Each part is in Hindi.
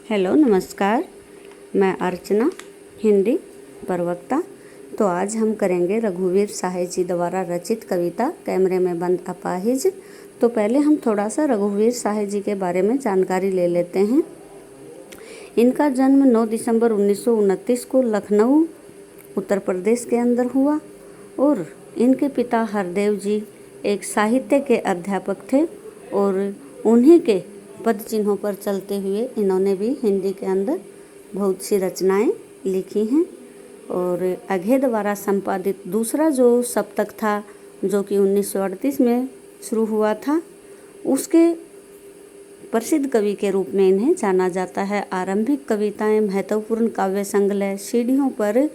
हेलो नमस्कार, मैं अर्चना, हिंदी प्रवक्ता। तो आज हम करेंगे रघुवीर साहे जी द्वारा रचित कविता कैमरे में बंद अपाहिज। तो पहले हम थोड़ा सा रघुवीर साहे जी के बारे में जानकारी ले लेते हैं। इनका जन्म 9 दिसंबर 1929 को लखनऊ उत्तर प्रदेश के अंदर हुआ और इनके पिता हरदेव जी एक साहित्य के अध्यापक थे और उन्हीं के पद चिन्हों पर चलते हुए इन्होंने भी हिंदी के अंदर बहुत सी रचनाएं लिखी हैं। और अघे द्वारा संपादित दूसरा जो सप्तक था जो कि 1938 में शुरू हुआ था, उसके प्रसिद्ध कवि के रूप में इन्हें जाना जाता है। आरंभिक कविताएं महत्वपूर्ण काव्य संग्रह, सीढ़ियों पर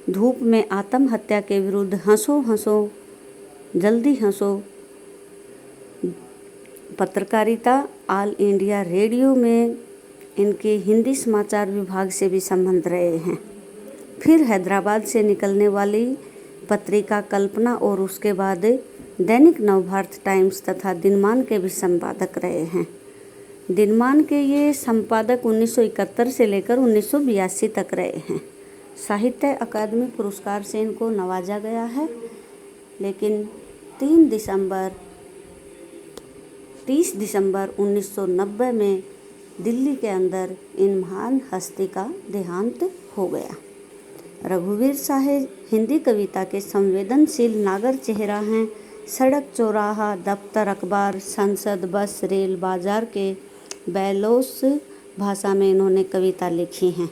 धूप में आत्महत्या के विरुद्ध, हंसो हंसो जल्दी हंसो, पत्रकारिता, ऑल इंडिया रेडियो में इनके हिंदी समाचार विभाग से भी संबंध रहे हैं। फिर हैदराबाद से निकलने वाली पत्रिका कल्पना और उसके बाद दैनिक नवभारत टाइम्स तथा दिनमान के भी संपादक रहे हैं। दिनमान के ये संपादक 1971 से लेकर 1982 तक रहे हैं। साहित्य अकादमी पुरस्कार से इनको नवाजा गया है, लेकिन 30 दिसंबर 1990 में दिल्ली के अंदर इन महान हस्ती का देहांत हो गया। रघुवीर साहे हिंदी कविता के संवेदनशील नागर चेहरा हैं। सड़क, चौराहा, दफ्तर, अखबार, संसद, बस, रेल, बाजार के बैलोस भाषा में इन्होंने कविता लिखी हैं।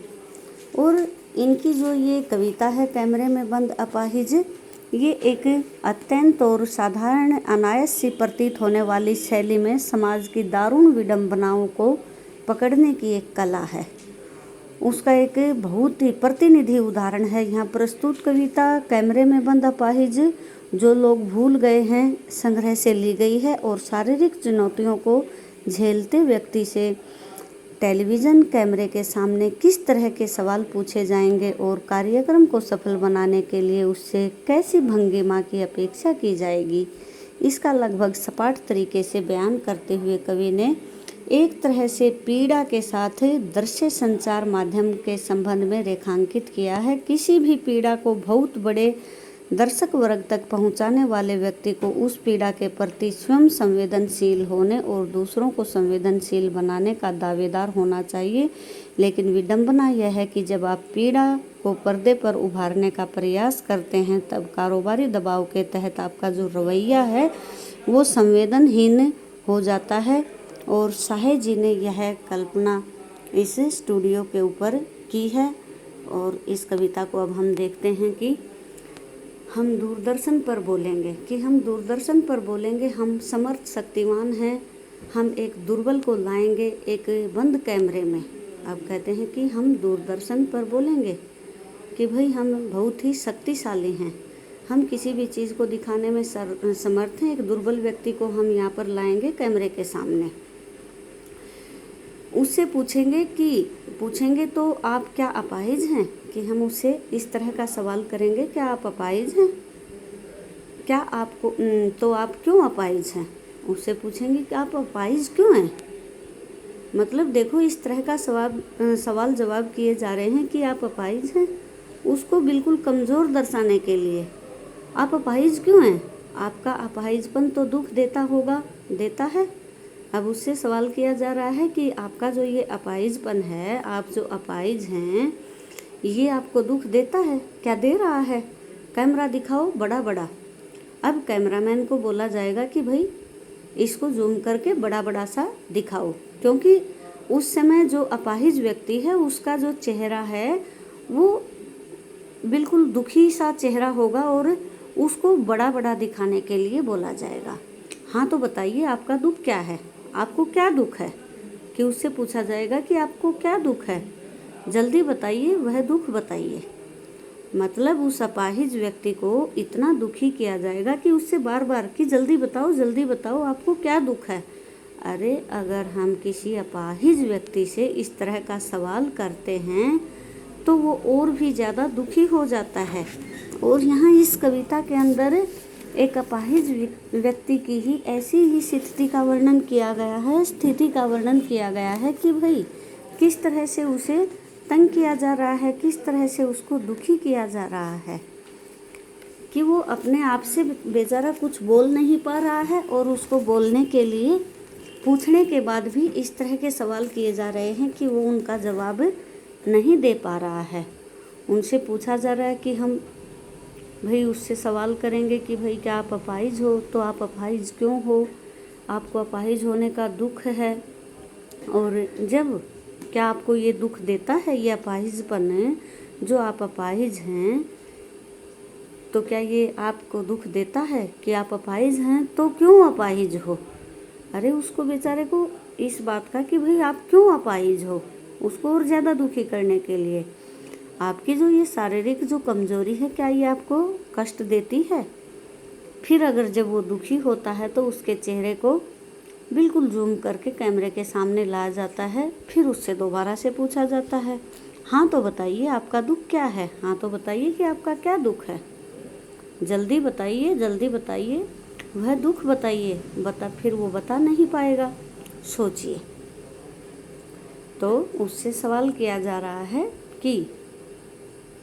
और इनकी जो ये कविता है कैमरे में बंद अपाहिज, ये एक अत्यंत और साधारण अनायास सी प्रतीत होने वाली शैली में समाज की दारुण विडंबनाओं को पकड़ने की एक कला है। उसका एक बहुत ही प्रतिनिधि उदाहरण है यहाँ प्रस्तुत कविता कैमरे में बंद अपाहिज। जो लोग भूल गए हैं संग्रह से ली गई है और शारीरिक चुनौतियों को झेलते व्यक्ति से टेलीविज़न कैमरे के सामने किस तरह के सवाल पूछे जाएंगे और कार्यक्रम को सफल बनाने के लिए उससे कैसी भंगिमा की अपेक्षा की जाएगी, इसका लगभग सपाट तरीके से बयान करते हुए कवि ने एक तरह से पीड़ा के साथ दृश्य संचार माध्यम के संबंध में रेखांकित किया है। किसी भी पीड़ा को बहुत बड़े दर्शक वर्ग तक पहुंचाने वाले व्यक्ति को उस पीड़ा के प्रति स्वयं संवेदनशील होने और दूसरों को संवेदनशील बनाने का दावेदार होना चाहिए। लेकिन विडंबना यह है कि जब आप पीड़ा को पर्दे पर उभारने का प्रयास करते हैं तब कारोबारी दबाव के तहत आपका जो रवैया है वो संवेदनहीन हो जाता है। और साहे जी ने यह कल्पना इस स्टूडियो के ऊपर की है। और इस कविता को अब हम देखते हैं कि हम दूरदर्शन पर बोलेंगे, हम समर्थ शक्तिवान हैं, हम एक दुर्बल को लाएंगे एक बंद कैमरे में। अब कहते हैं कि हम दूरदर्शन पर बोलेंगे कि भाई हम बहुत ही शक्तिशाली हैं, हम किसी भी चीज़ को दिखाने में समर्थ हैं। एक दुर्बल व्यक्ति को हम यहाँ पर लाएंगे कैमरे के सामने, उससे पूछेंगे तो आप क्या अपाहिज हैं, कि हम उससे इस तरह का सवाल करेंगे, क्या आप अपाहिज हैं, क्या आपको तो आप क्यों अपाहिज हैं। उससे पूछेंगे कि आप अपाहिज क्यों हैं। मतलब देखो इस तरह का सवाल जवाब किए जा रहे हैं कि आप अपाहिज हैं, उसको बिल्कुल कमज़ोर दर्शाने के लिए। आप अपाहिज क्यों हैं, आपका अपाहिजपन तो दुख देता होगा, देता है। अब उससे सवाल किया जा रहा है कि आपका जो ये अपाहिजपन है, आप जो अपाहिज हैं, ये आपको दुख देता है, क्या दे रहा है, कैमरा दिखाओ बड़ा बड़ा। अब कैमरामैन को बोला जाएगा कि भाई इसको जूम करके बड़ा बड़ा सा दिखाओ, क्योंकि उस समय जो अपाहिज व्यक्ति है उसका जो चेहरा है वो बिल्कुल दुखी सा चेहरा होगा और उसको बड़ा बड़ा दिखाने के लिए बोला जाएगा। हाँ तो बताइए आपका दुख क्या है, आपको क्या दुख है, कि उससे पूछा जाएगा कि आपको क्या दुख है, जल्दी बताइए, वह दुख बताइए। मतलब उस अपाहिज व्यक्ति को इतना दुखी किया जाएगा कि उससे बार बार कि जल्दी बताओ आपको क्या दुख है। अरे अगर हम किसी अपाहिज व्यक्ति से इस तरह का सवाल करते हैं तो वो और भी ज़्यादा दुखी हो जाता है। और यहाँ इस कविता के अंदर एक अपाहिज व्यक्ति की ही ऐसी ही स्थिति का वर्णन किया गया है कि भाई किस तरह से उसे तंग किया जा रहा है, किस तरह से उसको दुखी किया जा रहा है कि वो अपने आप से बेचारा कुछ बोल नहीं पा रहा है, और उसको बोलने के लिए पूछने के बाद भी इस तरह के सवाल किए जा रहे हैं कि वो उनका जवाब नहीं दे पा रहा है। उनसे पूछा जा रहा है कि हम भाई उससे सवाल करेंगे कि भाई क्या आप अपाहिज हो, तो आप अपाहिज क्यों हो, आपको अपाहिज होने का दुख है, और जब क्या आपको ये दुख देता है ये अपाहिजपन, जो आप अपाहिज हैं, तो क्या ये आपको दुख देता है कि आप अपाहिज हैं, तो क्यों अपाहिज हो। अरे उसको बेचारे को इस बात का कि भाई आप क्यों अपाहिज हो, उसको और ज़्यादा दुखी करने के लिए आपकी जो ये शारीरिक जो कमजोरी है, क्या ये आपको कष्ट देती है। फिर अगर जब वो दुखी होता है तो उसके चेहरे को बिल्कुल जूम करके कैमरे के सामने लाया जाता है। फिर उससे दोबारा से पूछा जाता है, हाँ तो बताइए आपका दुख क्या है, हाँ तो बताइए कि आपका क्या दुख है, जल्दी बताइए, जल्दी बताइए, वह दुख बताइए। फिर वो बता नहीं पाएगा। सोचिए, तो उससे सवाल किया जा रहा है कि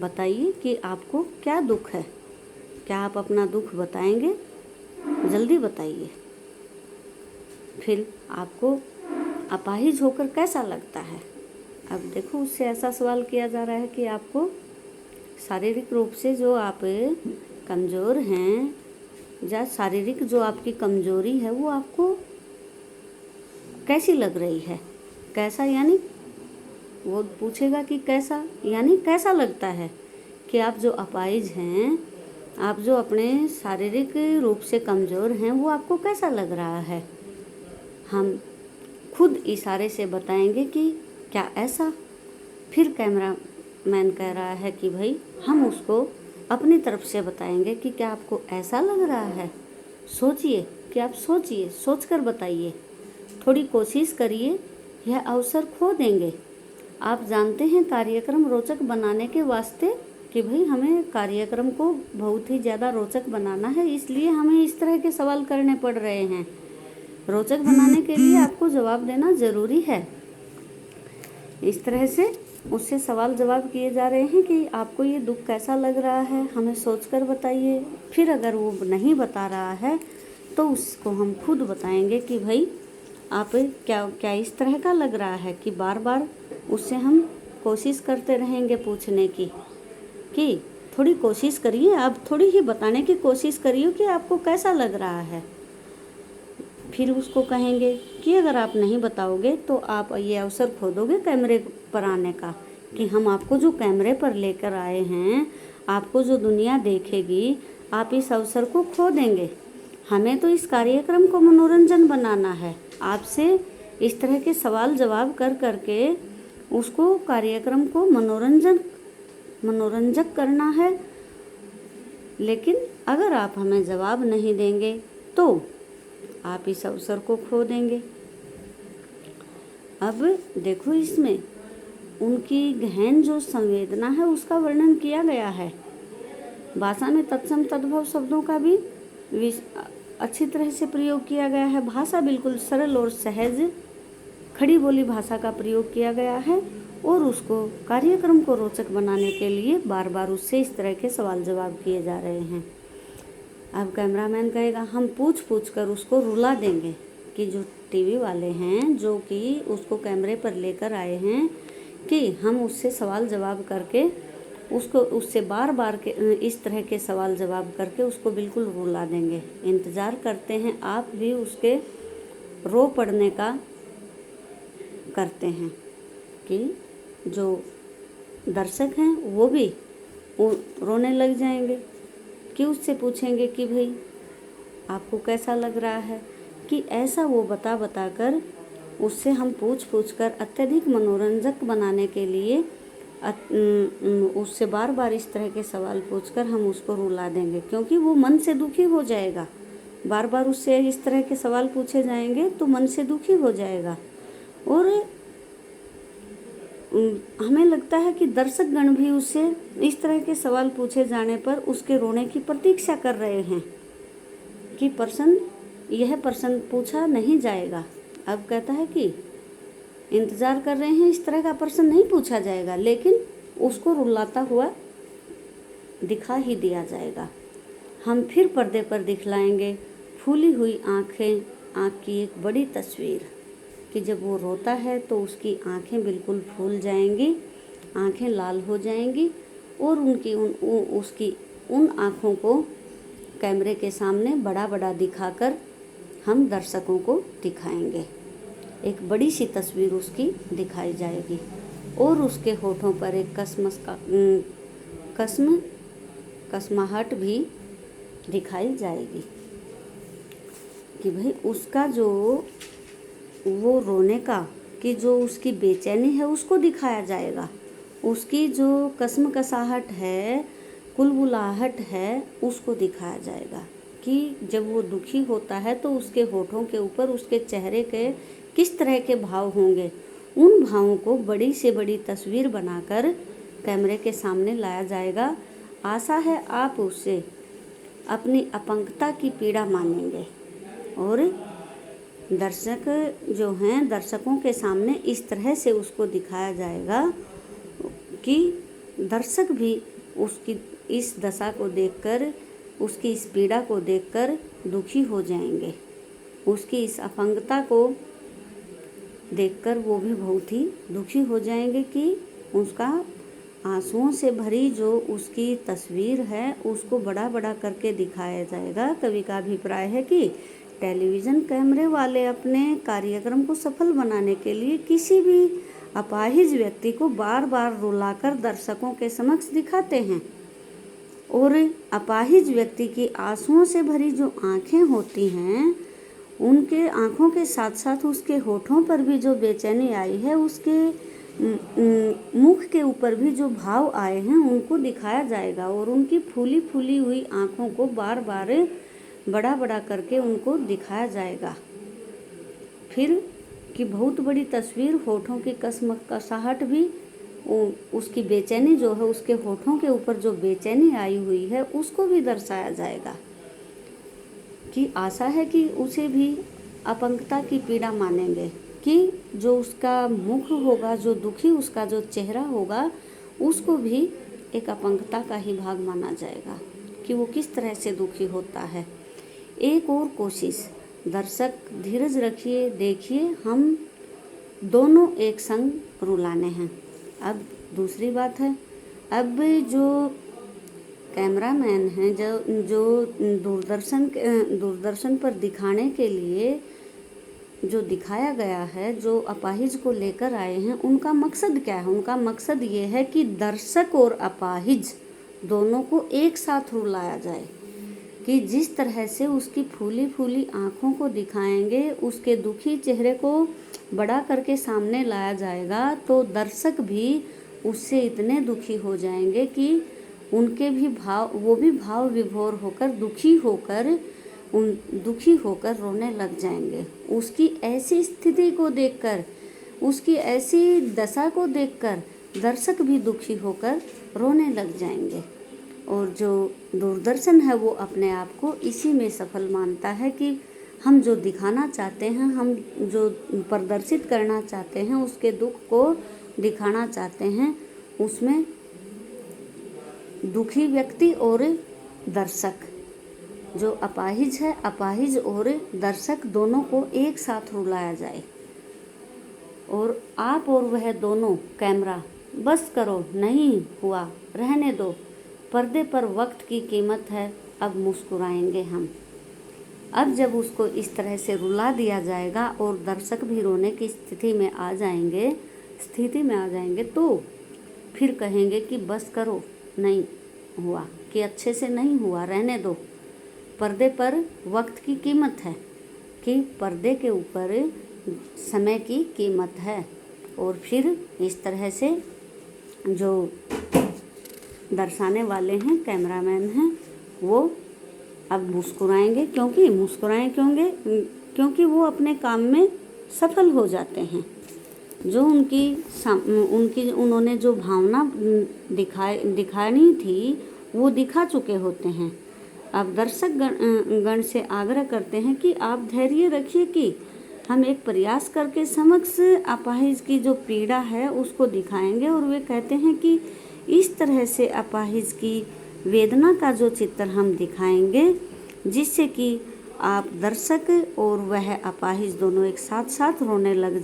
बताइए कि आपको क्या दुख है, क्या आप अपना दुख बताएंगे, जल्दी बताइए। फिर आपको अपाहिज होकर कैसा लगता है। अब देखो, उससे ऐसा सवाल किया जा रहा है कि आपको शारीरिक रूप से जो आप कमज़ोर हैं, या शारीरिक जो आपकी कमज़ोरी है वो आपको कैसी लग रही है, कैसा, यानी वो पूछेगा कि कैसा, यानी कैसा लगता है कि आप जो अपाहिज हैं, आप जो अपने शारीरिक रूप से कमज़ोर हैं, वो आपको कैसा लग रहा है। हम खुद इशारे से बताएंगे कि क्या ऐसा। फिर कैमरा मैन कह रहा है कि भाई हम उसको अपनी तरफ से बताएंगे कि क्या आपको ऐसा लग रहा है। सोचिए कि आप सोचिए, सोचकर बताइए, थोड़ी कोशिश करिए, यह अवसर खो देंगे। आप जानते हैं कार्यक्रम रोचक बनाने के वास्ते कि भाई हमें कार्यक्रम को बहुत ही ज़्यादा रोचक बनाना है, इसलिए हमें इस तरह के सवाल करने पड़ रहे हैं। रोचक बनाने के लिए आपको जवाब देना ज़रूरी है। इस तरह से उससे सवाल जवाब किए जा रहे हैं कि आपको ये दुख कैसा लग रहा है, हमें सोचकर बताइए। फिर अगर वो नहीं बता रहा है तो उसको हम खुद बताएंगे कि भाई आप क्या इस तरह का लग रहा है, कि बार बार उससे हम कोशिश करते रहेंगे पूछने की कि थोड़ी कोशिश करिए, आप थोड़ी ही बताने की कोशिश करिए कि आपको कैसा लग रहा है। फिर उसको कहेंगे कि अगर आप नहीं बताओगे तो आप ये अवसर खो दोगे कैमरे पर आने का, कि हम आपको जो कैमरे पर लेकर आए हैं, आपको जो दुनिया देखेगी, आप इस अवसर को खो देंगे। हमें तो इस कार्यक्रम को मनोरंजन बनाना है, आपसे इस तरह के सवाल जवाब कर करके उसको कार्यक्रम को मनोरंजक करना है। लेकिन अगर आप हमें जवाब नहीं देंगे तो आप इस अवसर को खो देंगे। अब देखो, इसमें उनकी गहन जो संवेदना है उसका वर्णन किया गया है। भाषा में तत्सम तद्भव शब्दों का भी अच्छी तरह से प्रयोग किया गया है। भाषा बिल्कुल सरल और सहज खड़ी बोली भाषा का प्रयोग किया गया है, और उसको कार्यक्रम को रोचक बनाने के लिए बार बार उससे इस तरह के सवाल जवाब किए जा रहे हैं। अब कैमरामैन कहेगा हम पूछ पूछ कर उसको रुला देंगे, कि जो टीवी वाले हैं जो कि उसको कैमरे पर लेकर आए हैं, कि हम उससे सवाल जवाब करके उससे बार बार के इस तरह के सवाल जवाब करके उसको बिल्कुल रुला देंगे। इंतज़ार करते हैं, आप भी उसके रो पड़ने का करते हैं, कि जो दर्शक हैं वो भी रोने लग जाएंगे, कि उससे पूछेंगे कि भाई आपको कैसा लग रहा है। कि ऐसा वो बता कर उससे हम पूछ कर अत्यधिक मनोरंजक बनाने के लिए उससे बार बार इस तरह के सवाल पूछकर हम उसको रुला देंगे, क्योंकि वो मन से दुखी हो जाएगा। बार बार उससे इस तरह के सवाल पूछे जाएंगे तो मन से दुखी हो जाएगा। और हमें लगता है कि दर्शकगण भी उससे इस तरह के सवाल पूछे जाने पर उसके रोने की प्रतीक्षा कर रहे हैं, कि यह प्रश्न पूछा नहीं जाएगा। अब कहता है कि इंतज़ार कर रहे हैं, इस तरह का प्रश्न नहीं पूछा जाएगा, लेकिन उसको रुलाता हुआ दिखा ही दिया जाएगा। हम फिर पर्दे पर दिखलाएंगे फूली हुई आँखें, आँख की एक बड़ी तस्वीर कि जब वो रोता है तो उसकी आँखें बिल्कुल फूल जाएंगी, आँखें लाल हो जाएंगी और उसकी उन आँखों को कैमरे के सामने बड़ा बड़ा दिखाकर हम दर्शकों को दिखाएंगे। एक बड़ी सी तस्वीर उसकी दिखाई जाएगी और उसके होठों पर एक कसमाहट भी दिखाई जाएगी कि भाई उसका जो वो रोने का कि जो उसकी बेचैनी है उसको दिखाया जाएगा, उसकी जो कसमकसाहट है, कुलबुलाहट है, उसको दिखाया जाएगा कि जब वो दुखी होता है तो उसके होठों के ऊपर उसके चेहरे के किस तरह के भाव होंगे। उन भावों को बड़ी से बड़ी तस्वीर बनाकर कैमरे के सामने लाया जाएगा। आशा है आप उससे अपनी अपंगता की पीड़ा मानेंगे और दर्शक जो हैं, दर्शकों के सामने इस तरह से उसको दिखाया जाएगा कि दर्शक भी उसकी इस दशा को देखकर, उसकी इस पीड़ा को देखकर दुखी हो जाएंगे। उसकी इस अपंगता को देखकर वो भी बहुत ही दुखी हो जाएंगे कि उसका आंसुओं से भरी जो उसकी तस्वीर है उसको बड़ा बड़ा करके दिखाया जाएगा। कवि का अभिप्राय है कि टेलीविज़न कैमरे वाले अपने कार्यक्रम को सफल बनाने के लिए किसी भी अपाहिज व्यक्ति को बार बार रुलाकर दर्शकों के समक्ष दिखाते हैं और अपाहिज व्यक्ति की आंसुओं से भरी जो आँखें होती हैं, उनके आँखों के साथ साथ उसके होठों पर भी जो बेचैनी आई है, उसके मुख के ऊपर भी जो भाव आए हैं उनको दिखाया जाएगा और उनकी फूली फूली हुई आँखों को बार बार बड़ा बड़ा करके उनको दिखाया जाएगा। फिर कि बहुत बड़ी तस्वीर, होठों की कसमकसाहट भी, उसकी बेचैनी जो है, उसके होठों के ऊपर जो बेचैनी आई हुई है उसको भी दर्शाया जाएगा कि आशा है कि उसे भी अपंगता की पीड़ा मानेंगे कि जो उसका मुख होगा, जो दुखी उसका जो चेहरा होगा, उसको भी एक अपंगता का ही भाग माना जाएगा कि वो किस तरह से दुखी होता है। एक और कोशिश, दर्शक धीरज रखिए, देखिए, हम दोनों एक संग रुलाने हैं। अब दूसरी बात है, अब जो कैमरामैन हैं, जो दूरदर्शन पर दिखाने के लिए जो दिखाया गया है, जो अपाहिज को लेकर आए हैं, उनका मकसद क्या है? उनका मकसद ये है कि दर्शक और अपाहिज दोनों को एक साथ रुलाया जाए कि जिस तरह से उसकी फूली फूली आँखों को दिखाएंगे, उसके दुखी चेहरे को बड़ा करके सामने लाया जाएगा तो दर्शक भी उससे इतने दुखी हो जाएंगे कि उनके भी वो भी भाव विभोर होकर दुखी होकर रोने लग जाएंगे। उसकी ऐसी स्थिति को देखकर, उसकी ऐसी दशा को देखकर दर्शक भी दुखी होकर रोने लग जाएंगे। और जो दूरदर्शन है वो अपने आप को इसी में सफल मानता है कि हम जो दिखाना चाहते हैं, हम जो प्रदर्शित करना चाहते हैं, उसके दुख को दिखाना चाहते हैं, उसमें दुखी व्यक्ति और दर्शक, जो अपाहिज है, अपाहिज और दर्शक दोनों को एक साथ रुलाया जाए और आप और वह दोनों कैमरा बस करो, नहीं हुआ, रहने दो, पर्दे पर वक्त की कीमत है, अब मुस्कुराएंगे हम। अब जब उसको इस तरह से रुला दिया जाएगा और दर्शक भी रोने की स्थिति में आ जाएंगे तो फिर कहेंगे कि बस करो, नहीं हुआ, कि अच्छे से नहीं हुआ, रहने दो, पर्दे पर वक्त की कीमत है, कि पर्दे के ऊपर समय की कीमत है। और फिर इस तरह से जो दर्शाने वाले हैं, कैमरामैन हैं, वो अब मुस्कुराएंगे, क्योंकि वो अपने काम में सफल हो जाते हैं। जो उन्होंने जो भावना दिखानी थी वो दिखा चुके होते हैं। अब दर्शक गण से आग्रह करते हैं कि आप धैर्य रखिए कि हम एक प्रयास करके समक्ष अपाहिज की जो पीड़ा है उसको दिखाएंगे। और वे कहते हैं कि इस तरह से अपाहिज की वेदना का जो चित्र हम दिखाएंगे जिससे कि आप दर्शक और वह अपाहिज दोनों एक साथ साथ रोने लग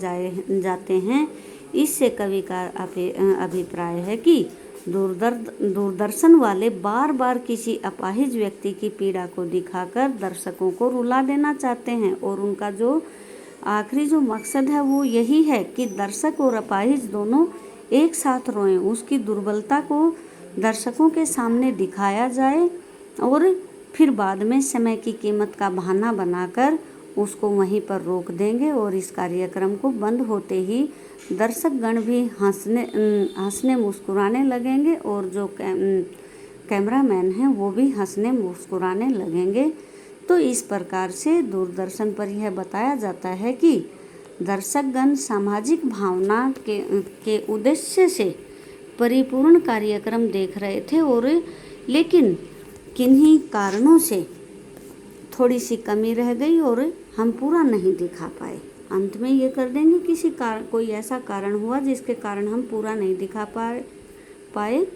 जाते हैं। इससे कवि का अभिप्राय है कि दूरदर्शन वाले बार बार किसी अपाहिज व्यक्ति की पीड़ा को दिखाकर दर्शकों को रुला देना चाहते हैं और उनका जो आखिरी जो मकसद है वो यही है कि दर्शक और अपाहिज दोनों एक साथ रोएं, उसकी दुर्बलता को दर्शकों के सामने दिखाया जाए और फिर बाद में समय की कीमत का बहाना बनाकर उसको वहीं पर रोक देंगे। और इस कार्यक्रम को बंद होते ही दर्शकगण भी हंसने मुस्कुराने लगेंगे और जो कैमरामैन हैं वो भी हंसने मुस्कुराने लगेंगे। तो इस प्रकार से दूरदर्शन पर यह बताया जाता है कि दर्शकगण सामाजिक भावना के उद्देश्य से परिपूर्ण कार्यक्रम देख रहे थे और लेकिन किन्हीं कारणों से थोड़ी सी कमी रह गई और हम पूरा नहीं दिखा पाए। अंत में ये कर देंगे कोई ऐसा कारण हुआ जिसके कारण हम पूरा नहीं दिखा पाए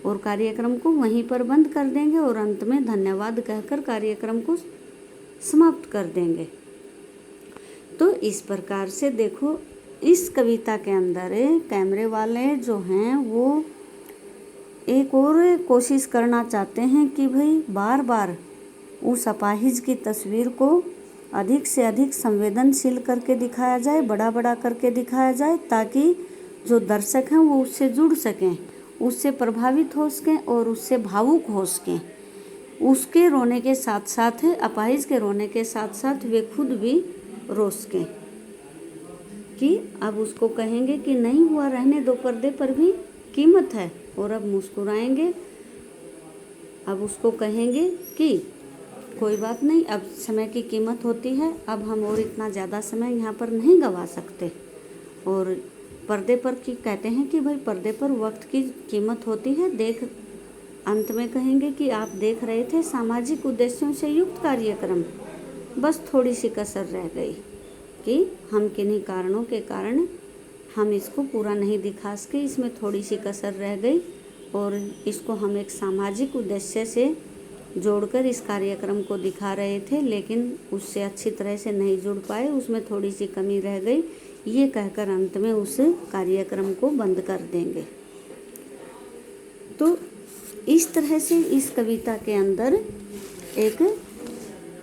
और कार्यक्रम को वहीं पर बंद कर देंगे और अंत में धन्यवाद कहकर कार्यक्रम को समाप्त कर देंगे। तो इस प्रकार से देखो इस कविता के अंदर कैमरे वाले जो हैं वो एक और कोशिश करना चाहते हैं कि भाई बार बार उस अपाहिज की तस्वीर को अधिक से अधिक संवेदनशील करके दिखाया जाए, बड़ा बड़ा करके दिखाया जाए ताकि जो दर्शक हैं वो उससे जुड़ सकें, उससे प्रभावित हो सकें और उससे भावुक हो सकें। उसके रोने के साथ साथ अपाहिज के रोने के साथ साथ वे खुद भी रो सकें कि अब उसको कहेंगे कि नहीं हुआ रहने दो, पर्दे पर भी कीमत है। और अब मुस्कुराएंगे, अब उसको कहेंगे कि कोई बात नहीं, अब समय की कीमत होती है, अब हम और इतना ज़्यादा समय यहाँ पर नहीं गंवा सकते। और पर्दे पर की कहते हैं कि भाई पर्दे पर वक्त की कीमत होती है। अंत में कहेंगे कि आप देख रहे थे सामाजिक उद्देश्यों से युक्त कार्यक्रम, बस थोड़ी सी कसर रह गई कि हम किन्हीं कारणों के कारण हम इसको पूरा नहीं दिखा सके, इसमें थोड़ी सी कसर रह गई और इसको हम एक सामाजिक उद्देश्य से जोड़कर इस कार्यक्रम को दिखा रहे थे लेकिन उससे अच्छी तरह से नहीं जुड़ पाए, उसमें थोड़ी सी कमी रह गई, ये कहकर अंत में उस कार्यक्रम को बंद कर देंगे। तो इस तरह से इस कविता के अंदर एक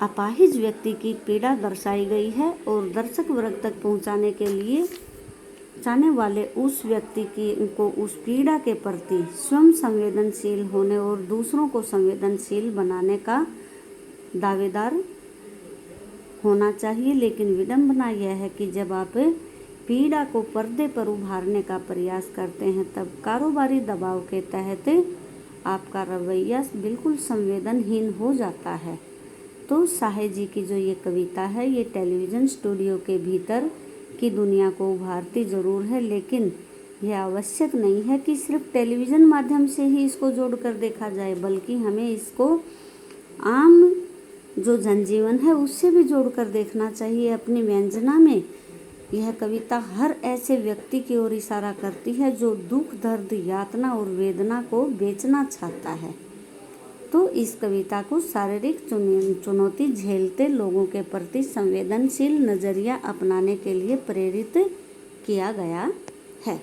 अपाहिज व्यक्ति की पीड़ा दर्शाई गई है और दर्शक वर्ग तक पहुंचाने के लिए चाहने वाले उस व्यक्ति को उस पीड़ा के प्रति स्वयं संवेदनशील होने और दूसरों को संवेदनशील बनाने का दावेदार होना चाहिए। लेकिन विडंबना यह है कि जब आप पीड़ा को पर्दे पर उभारने का प्रयास करते हैं तब कारोबारी दबाव के तहत आपका रवैया बिल्कुल संवेदनहीन हो जाता है। तो साहे जी की जो ये कविता है ये टेलीविज़न स्टूडियो के भीतर की दुनिया को उभारती ज़रूर है, लेकिन यह आवश्यक नहीं है कि सिर्फ टेलीविज़न माध्यम से ही इसको जोड़कर देखा जाए, बल्कि हमें इसको आम जो जनजीवन है उससे भी जोड़कर देखना चाहिए। अपनी व्यंजना में यह कविता हर ऐसे व्यक्ति की ओर इशारा करती है जो दुख, दर्द, यातना और वेदना को बेचना चाहता है। तो इस कविता को शारीरिक चुनौती झेलते लोगों के प्रति संवेदनशील नज़रिया अपनाने के लिए प्रेरित किया गया है।